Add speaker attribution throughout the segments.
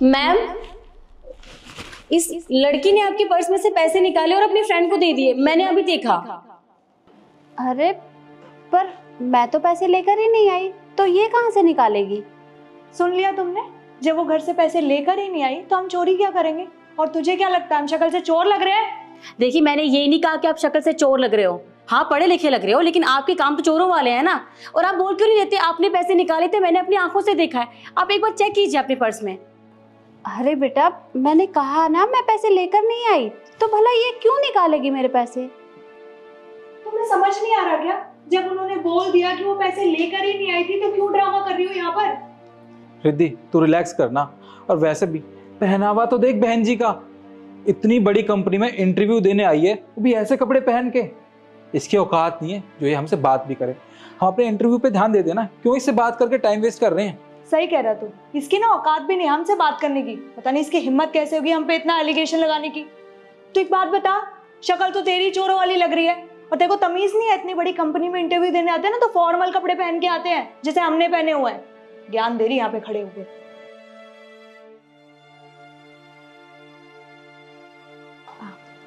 Speaker 1: Ma'am, इस लड़की ने आपके पर्स में से पैसे निकाले और अपनी फ्रेंड को दे दिए, मैंने अभी देखा।
Speaker 2: अरे पर मैं तो पैसे लेकर ही नहीं आई, तो ये कहाँ से निकालेगी?
Speaker 3: सुन लिया तुमने? जब वो घर से पैसे लेकर ही नहीं आई तो हम चोरी क्या करेंगे? और तुझे क्या लगता है हम शक्ल से चोर लग रहे हैं?
Speaker 1: देखिए, मैंने ये नहीं कहा कि आप शक्ल से चोर लग रहे हो, हाँ पढ़े लिखे लग रहे हो, लेकिन आपके काम तो चोरों वाले हैं ना। और आप बोल क्यों नहीं देते? आपने पैसे निकाले थे, मैंने अपनी आंखों से देखा है। आप एक बार चेक कीजिए अपने पर्स में।
Speaker 2: अरे बेटा, मैंने कहा ना मैं पैसे लेकर नहीं आई, तो भला ये क्यों निकालेगी मेरे पैसे?
Speaker 3: तुम्हें समझ नहीं आ रहा क्या? जब उन्होंने बोल दिया कि वो पैसे लेकर ही नहीं आई थी तो क्यों ड्रामा कर रही हो यहाँ पर?
Speaker 4: रिद्धि, तू रिलैक्स करना। और वैसे भी पहनावा तो देख बहन जी का, इतनी बड़ी कंपनी में इंटरव्यू देने आई है, वो भी ऐसे कपड़े पहन के। इसकी औकात नहीं है जो ये हमसे बात भी करे। हम अपने इंटरव्यू पे ध्यान दे देना, क्यों इससे बात करके टाइम वेस्ट कर रहे हैं?
Speaker 3: सही कह रहा तू, इसकी ना औकात भी नहीं हमसे बात करने की। पता नहीं इसकी हिम्मत कैसे होगी हम पे इतना एलिगेशन लगाने की। तो एक बात बता, शक्ल तो तेरी चोरों वाली लग रही है, और तेरे को तमीज नहीं है? इतनी बड़ी कंपनी में इंटरव्यू देने आते हैं ना तो फॉर्मल कपड़े पहन के आते हैं, जैसे हमने पहने हुए हैं। ज्ञान दे रही यहाँ पे खड़े होकर।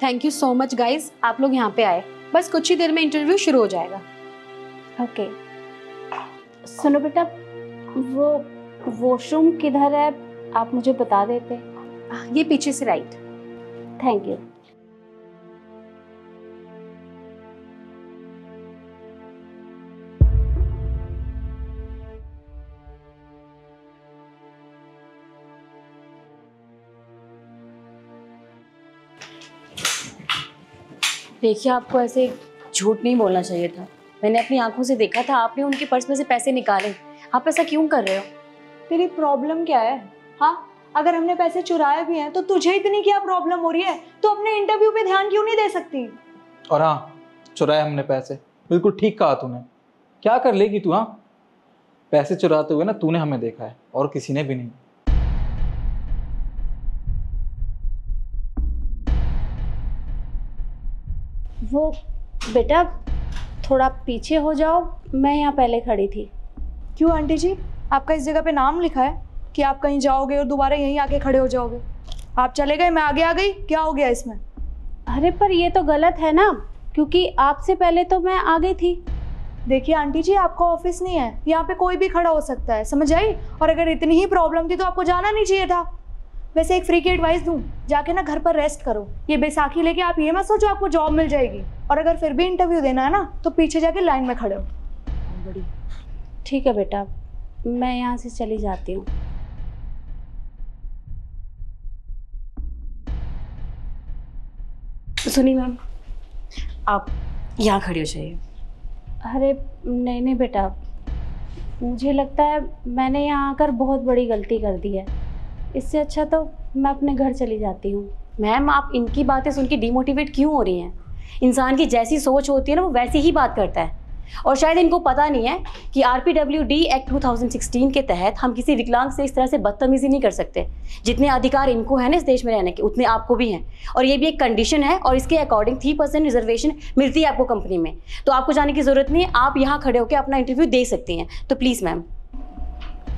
Speaker 5: Thank you so much guys, आप लोग यहाँ पे आए। बस कुछ ही देर में इंटरव्यू शुरू हो जाएगा।
Speaker 2: ओके। सुनो बेटा, वो वॉशरूम किधर है आप मुझे बता देते?
Speaker 5: ये पीछे से राइट।
Speaker 2: Thank you.
Speaker 1: देखिए, आपको ऐसे झूठ नहीं बोलना चाहिए था। मैंने अपनी आंखों से देखा था, आपने उनके पर्स में से पैसे निकाले। आप ऐसा क्यों कर रहे हो?
Speaker 3: तेरी प्रॉब्लम क्या है? हाँ, अगर हमने पैसे चुराए भी हैं तो तुझे इतनी क्या प्रॉब्लम हो रही है? तो अपने इंटरव्यू पे ध्यान क्यों नहीं दे सकती?
Speaker 4: और हाँ, चुराए हमने पैसे, बिल्कुल ठीक कहा तूने। क्या कर लेगी तू? हाँ, पैसे चुराते हुए ना तूने हमें देखा है और किसी ने भी नहीं।
Speaker 2: वो बेटा थोड़ा पीछे हो जाओ, मैं यहाँ पहले खड़ी थी।
Speaker 3: क्यों आंटी जी, आपका इस जगह पे नाम लिखा है कि आप कहीं जाओगे और दोबारा यहीं आके खड़े हो जाओगे? आप चले गए, मैं आगे आ गई, क्या हो गया इसमें?
Speaker 2: अरे पर ये तो गलत है ना, क्योंकि आपसे पहले तो मैं आ गई थी।
Speaker 3: देखिए आंटी जी, आपका ऑफिस नहीं है, यहाँ पे कोई भी खड़ा हो सकता है, समझ आई? और अगर इतनी ही प्रॉब्लम थी तो आपको जाना नहीं चाहिए था। वैसे एक फ्री की एडवाइस दूं, जाके ना घर पर रेस्ट करो। ये बैसाखी लेके आप ये मत सोचो आपको जॉब मिल जाएगी। और अगर फिर भी इंटरव्यू देना है ना तो पीछे जाके लाइन में खड़े हो। बड़ी
Speaker 2: ठीक है बेटा, मैं यहाँ से चली जाती हूँ।
Speaker 1: सुनिए मैम, आप यहाँ खड़ी हो जाइए।
Speaker 2: अरे नहीं नहीं बेटा, मुझे लगता है मैंने यहाँ आकर बहुत बड़ी गलती कर दी है। इससे अच्छा तो मैं अपने घर चली जाती हूँ।
Speaker 1: मैम, आप इनकी बातें सुन के डिमोटिवेट क्यों हो रही हैं? इंसान की जैसी सोच होती है ना, वो वैसे ही बात करता है। और शायद इनको पता नहीं है कि RPWD एक्ट 2016 के तहत हम किसी विकलांग से इस तरह से बदतमीजी नहीं कर सकते। जितने अधिकार इनको है ना इस देश में रहने के, उतने आपको भी हैं। और ये भी एक कंडीशन है, और इसके अकॉर्डिंग 3% रिजर्वेशन मिलती है आपको कंपनी में। तो आपको जाने की ज़रूरत नहीं है, आप यहाँ खड़े होकर अपना इंटरव्यू दे सकती हैं। तो प्लीज़ मैम।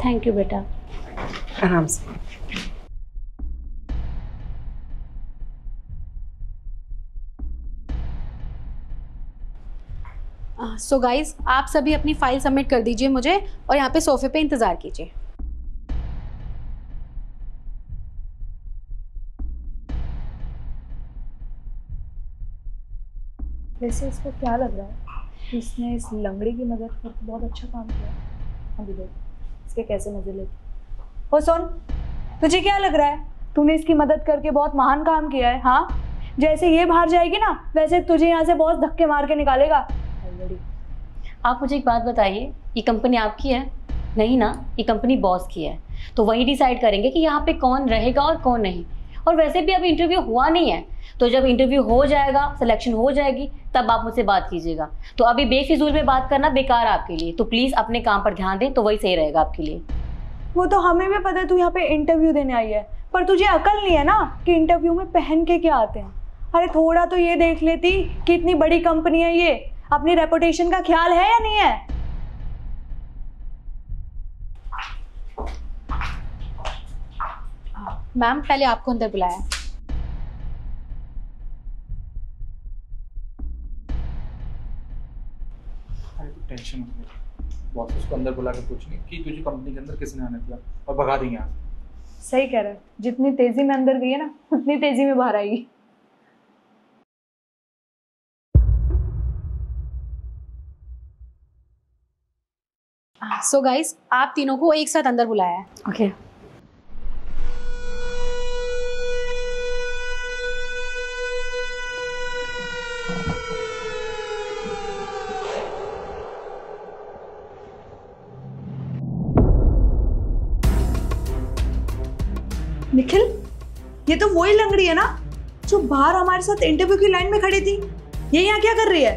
Speaker 2: थैंक यू बेटा।
Speaker 1: आराम से।
Speaker 5: सो गाइज, आप सभी अपनी फाइल सबमिट कर दीजिए मुझे, और यहाँ पे सोफे पे इंतज़ार कीजिए।
Speaker 3: वैसे इसको क्या लग रहा है? इसने इस लंगड़ी की मदद करके बहुत अच्छा काम किया। अभी देख इसके कैसे मजे लेते। ओ सुन, तुझे क्या लग रहा है तूने इसकी मदद करके बहुत महान काम किया है? हाँ, जैसे ये बाहर जाएगी ना वैसे तुझे यहाँ से बहुत धक्के मार के निकालेगा।
Speaker 1: आप मुझे एक बात बताइए, ये कंपनी आपकी है? नहीं ना, ये कंपनी बॉस की है। तो वही डिसाइड करेंगे कि यहाँ पे कौन रहेगा और कौन नहीं। और वैसे भी अभी इंटरव्यू हुआ नहीं है, तो जब इंटरव्यू हो जाएगा, सिलेक्शन हो जाएगी, तब आप मुझसे बात कीजिएगा। तो अभी बेफिजूल में बात करना बेकार है आपके लिए। तो प्लीज़ अपने काम पर ध्यान दें, तो वही सही रहेगा आपके लिए।
Speaker 3: वो तो हमें भी पता है तू यहाँ पे इंटरव्यू देने आई है, पर तुझे अकल नहीं है ना कि इंटरव्यू में पहन के क्या आते हैं। अरे थोड़ा तो ये देख लेती कि इतनी बड़ी कंपनी है ये, अपनी रेपुटेशन का ख्याल है या नहीं है?
Speaker 5: मैम पहले आपको अंदर बुलाया है।
Speaker 4: टेंशन मत ले, बॉस उसको अंदर बुला के पूछेंगे कि तुझे कंपनी के अंदर किसने आने दिया और भगा देंगे यहाँ से।
Speaker 3: सही कह रहा है, जितनी तेजी में अंदर गई है ना उतनी तेजी में बाहर आएगी।
Speaker 5: सो गाइस, आप तीनों को एक साथ अंदर बुलाया है।
Speaker 1: ओके।
Speaker 3: निखिल, ये तो वही लंगड़ी है ना जो बाहर हमारे साथ इंटरव्यू की लाइन में खड़ी थी। ये यहाँ क्या कर रही है?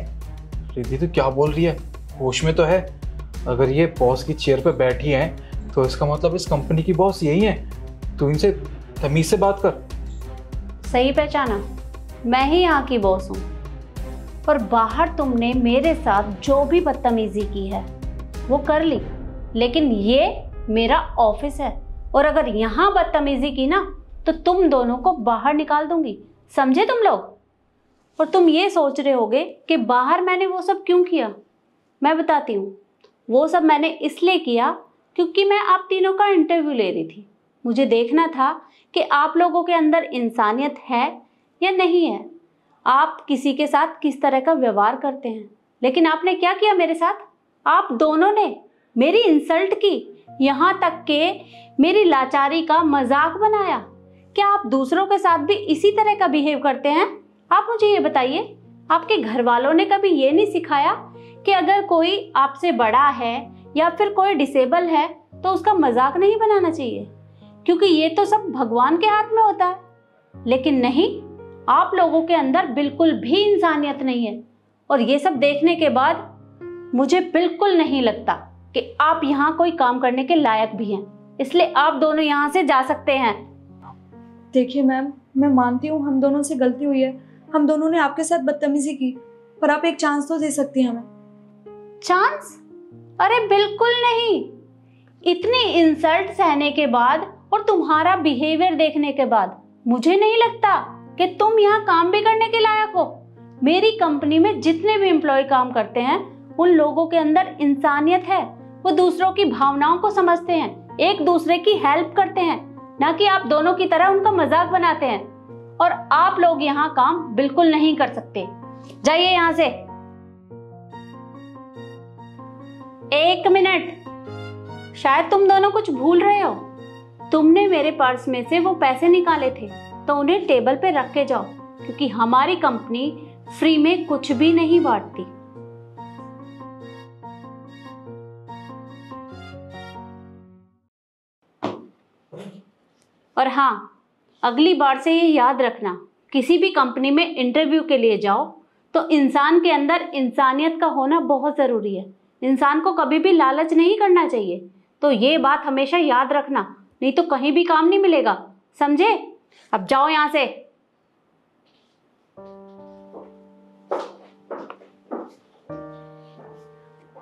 Speaker 4: रिद्धि तो क्या बोल रही है, होश में तो है। अगर ये बॉस की चेयर पे बैठी है तो इसका मतलब इस कंपनी की बॉस यही है। तू इनसे तमीज से बात कर।
Speaker 2: सही पहचाना, मैं ही यहाँ की बॉस हूँ। पर बाहर तुमने मेरे साथ जो भी बदतमीजी की है वो कर ली, लेकिन ये मेरा ऑफिस है और अगर यहाँ बदतमीजी की ना तो तुम दोनों को बाहर निकाल दूंगी, समझे तुम लोग? और तुम ये सोच रहे होगे कि बाहर मैंने वो सब क्यों किया। मैं बताती हूँ, वो सब मैंने इसलिए किया क्योंकि मैं आप तीनों का इंटरव्यू ले रही थी। मुझे देखना था कि आप लोगों के अंदर इंसानियत है या नहीं है, आप किसी के साथ किस तरह का व्यवहार करते हैं। लेकिन आपने क्या किया मेरे साथ? आप दोनों ने मेरी इंसल्ट की, यहाँ तक कि मेरी लाचारी का मजाक बनाया। क्या आप दूसरों के साथ भी इसी तरह का बिहेव करते हैं? आप मुझे ये बताइए, आपके घर वालों ने कभी ये नहीं सिखाया कि अगर कोई आपसे बड़ा है या फिर कोई डिसेबल है तो उसका मजाक नहीं बनाना चाहिए, क्योंकि ये तो सब भगवान के हाथ में होता है। लेकिन नहीं, आप लोगों के अंदर बिल्कुल भी इंसानियत नहीं है। और ये सब देखने के बाद मुझे बिल्कुल नहीं लगता कि आप यहाँ कोई काम करने के लायक भी हैं, इसलिए आप दोनों यहाँ से जा सकते हैं।
Speaker 3: देखिए मैम, मैं मानती हूँ हम दोनों से गलती हुई है, हम दोनों ने आपके साथ बदतमीजी की, पर आप एक चांस तो दे सकती हैं हमें।
Speaker 2: चांस? अरे बिल्कुल नहीं। इतनी इंसल्ट सहने के बाद और तुम्हारा बिहेवियर देखने के बाद मुझे नहीं लगता कि तुम यहाँ काम भी करने के लायक हो। मेरी कंपनी में जितने भी एम्प्लॉय काम करते हैं उन लोगों के अंदर इंसानियत है। वो दूसरों की भावनाओं को समझते हैं, एक दूसरे की हेल्प करते हैं, ना कि आप दोनों की तरह उनका मजाक बनाते हैं। और आप लोग यहाँ काम बिल्कुल नहीं कर सकते। जाइए यहाँ से। एक मिनट, शायद तुम दोनों कुछ भूल रहे हो। तुमने मेरे पर्स में से वो पैसे निकाले थे तो उन्हें टेबल पे रख के जाओ, क्योंकि हमारी कंपनी फ्री में कुछ भी नहीं बांटती। और हाँ, अगली बार से ये याद रखना, किसी भी कंपनी में इंटरव्यू के लिए जाओ तो इंसान के अंदर इंसानियत का होना बहुत ज़रूरी है। इंसान को कभी भी लालच नहीं करना चाहिए। तो ये बात हमेशा याद रखना, नहीं तो कहीं भी काम नहीं मिलेगा, समझे? अब जाओ यहाँ से।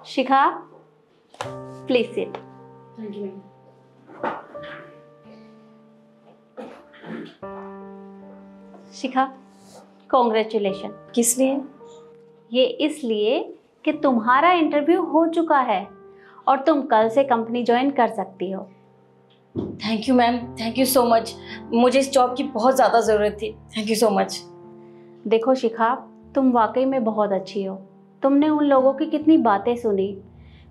Speaker 2: Shikha, please sit.
Speaker 1: Thank you.
Speaker 2: Shikha, congratulation.
Speaker 1: किस लिए?
Speaker 2: ये इसलिए कि तुम्हारा इंटरव्यू हो चुका है और तुम कल से कंपनी ज्वाइन कर सकती हो।
Speaker 1: Thank you ma'am, thank you so much. मुझे इस जॉब की बहुत ज़्यादा ज़रूरत थी। Thank you so much.
Speaker 2: देखो शिखा, तुम वाकई में बहुत अच्छी हो। तुमने उन लोगों की कितनी बातें सुनी,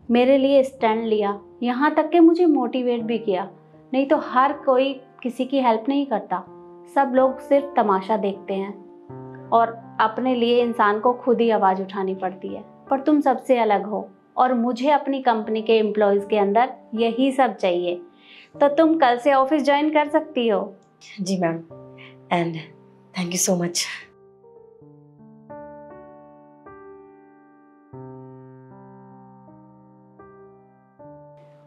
Speaker 2: मेरे लिए स्टैंड लिया, यहाँ तक कि मुझे मोटिवेट भी किया। नहीं तो हर कोई किसी की हेल्प नहीं करता, सब लोग सिर्फ तमाशा देखते हैं और अपने लिए इंसान को खुद ही आवाज़ उठानी पड़ती है। पर तुम सबसे अलग हो और मुझे अपनी कंपनी के एम्प्लॉयज़ के अंदर यही सब चाहिए। तो तुम कल से ऑफिस ज्वाइन कर सकती हो।
Speaker 1: जी ma'am, and thank you so much.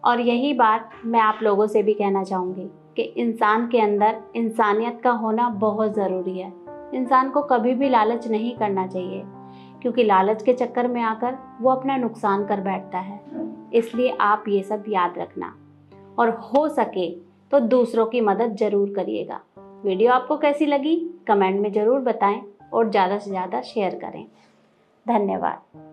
Speaker 2: और यही बात मैं आप लोगों से भी कहना चाहूँगी कि इंसान के अंदर इंसानियत का होना बहुत ज़रूरी है। इंसान को कभी भी लालच नहीं करना चाहिए, क्योंकि लालच के चक्कर में आकर वो अपना नुकसान कर बैठता है। इसलिए आप ये सब याद रखना और हो सके तो दूसरों की मदद ज़रूर करिएगा। वीडियो आपको कैसी लगी कमेंट में ज़रूर बताएं और ज़्यादा से ज़्यादा शेयर करें। धन्यवाद।